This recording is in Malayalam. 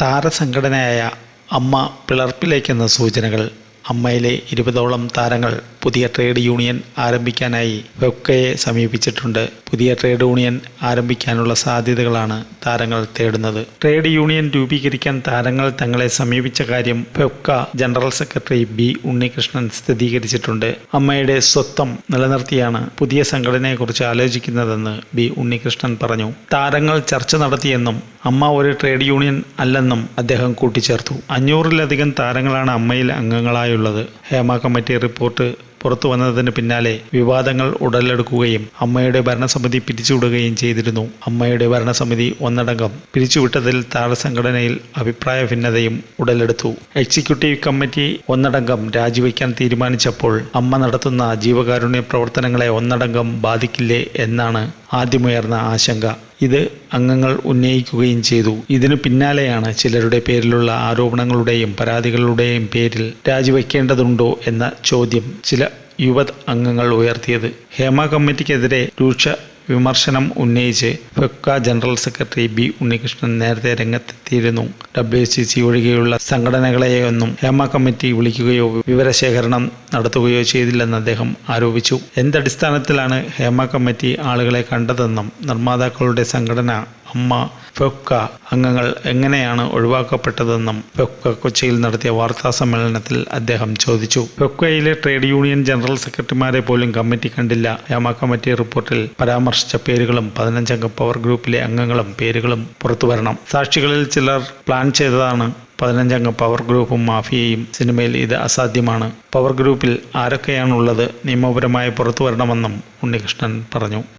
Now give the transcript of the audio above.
താരസംഘടനയായ അമ്മ പിളർപ്പിലേക്കെന്ന സൂചനകൾ. അമ്മയിലെ 20ഓളം താരങ്ങൾ പുതിയ ട്രേഡ് യൂണിയൻ ആരംഭിക്കാനായി ഫെഫ്കയെ സമീപിച്ചിട്ടുണ്ട്. പുതിയ ട്രേഡ് യൂണിയൻ ആരംഭിക്കാനുള്ള സാധ്യതകളാണ് താരങ്ങൾ തേടുന്നത്. ട്രേഡ് യൂണിയൻ രൂപീകരിക്കാൻ താരങ്ങൾ തങ്ങളെ സമീപിച്ച കാര്യം FEFKA general secretary B Unnikrishnan സ്ഥിരീകരിച്ചിട്ടുണ്ട്. അമ്മയുടെ സ്വത്വം നിലനിർത്തിയാണ് പുതിയ സംഘടനയെക്കുറിച്ച് ആലോചിക്കുന്നതെന്ന് ബി ഉണ്ണികൃഷ്ണൻ പറഞ്ഞു. താരങ്ങൾ ചർച്ച നടത്തിയെന്നും അമ്മ ഒരു ട്രേഡ് യൂണിയൻ അല്ലെന്നും അദ്ദേഹം കൂട്ടിച്ചേർത്തു. 500-ലധികം താരങ്ങളാണ് അമ്മയിൽ അംഗങ്ങളായുള്ളത്. ഹേമ കമ്മിറ്റി റിപ്പോർട്ട് പുറത്തു വന്നതിന് പിന്നാലെ വിവാദങ്ങൾ ഉടലെടുക്കുകയും അമ്മയുടെ ഭരണസമിതി പിരിച്ചുവിടുകയും ചെയ്തിരുന്നു. അമ്മയുടെ ഭരണസമിതി ഒന്നടങ്കം പിരിച്ചുവിട്ടതിൽ താരസംഘടനയിൽ അഭിപ്രായ ഭിന്നതയും ഉടലെടുത്തു. എക്സിക്യൂട്ടീവ് കമ്മിറ്റി ഒന്നടങ്കം രാജിവെക്കാൻ തീരുമാനിച്ചപ്പോൾ അമ്മ നടത്തുന്ന ജീവകാരുണ്യ പ്രവർത്തനങ്ങളെ ഒന്നടങ്കം ബാധിക്കില്ലേ എന്നാണ് ആദ്യമുയർന്ന ആശങ്ക. ഇത് അംഗങ്ങൾ ഉന്നയിക്കുകയും ചെയ്തു. ഇതിനു പിന്നാലെയാണ് ചിലരുടെ പേരിലുള്ള ആരോപണങ്ങളുടെയും പരാതികളുടെയും പേരിൽ രാജിവെക്കേണ്ടതുണ്ടോ എന്ന ചോദ്യം ചില യുവ അംഗങ്ങൾ ഉയർത്തിയത്. ഹേമ കമ്മിറ്റിക്കെതിരെ രൂക്ഷ വിമർശനം ഉന്നയിച്ച് FEFKA general secretary B Unnikrishnan നേരത്തെ രംഗത്തെത്തിയിരുന്നു. WCC ഒഴികെയുള്ള സംഘടനകളെയൊന്നും ഹേമ കമ്മിറ്റി വിളിക്കുകയോ വിവരശേഖരണം നടത്തുകയോ ചെയ്തില്ലെന്ന് അദ്ദേഹം ആരോപിച്ചു. എന്തടിസ്ഥാനത്തിലാണ് ഹേമ കമ്മിറ്റി ആളുകളെ കണ്ടതെന്നും നിർമ്മാതാക്കളുടെ സംഘടന അമ്മ ഫെഫ്ക അംഗങ്ങൾ എങ്ങനെയാണ് ഒഴിവാക്കപ്പെട്ടതെന്നും ഫെഫ്ക കൊച്ചിയിൽ നടത്തിയ വാർത്താ സമ്മേളനത്തിൽ അദ്ദേഹം ചോദിച്ചു. ഫെഫ്കയിലെ ട്രേഡ് യൂണിയൻ ജനറൽ സെക്രട്ടറിമാരെ പോലും കമ്മിറ്റി കണ്ടില്ല. ഹേമ കമ്മിറ്റി റിപ്പോർട്ടിൽ പരാമർശിച്ച പേരുകളും 15-അംഗ പവർ ഗ്രൂപ്പിലെ അംഗങ്ങളും പേരുകളും പുറത്തുവരണം. സാക്ഷികളിൽ ചിലർ പ്ലാൻ ചെയ്തതാണ് 15-അംഗ പവർ ഗ്രൂപ്പും മാഫിയയും. സിനിമയിൽ ഇത് അസാധ്യമാണ്. പവർ ഗ്രൂപ്പിൽ ആരൊക്കെയാണുള്ളത് നിയമപരമായി പുറത്തുവരണമെന്നും ഉണ്ണികൃഷ്ണൻ പറഞ്ഞു.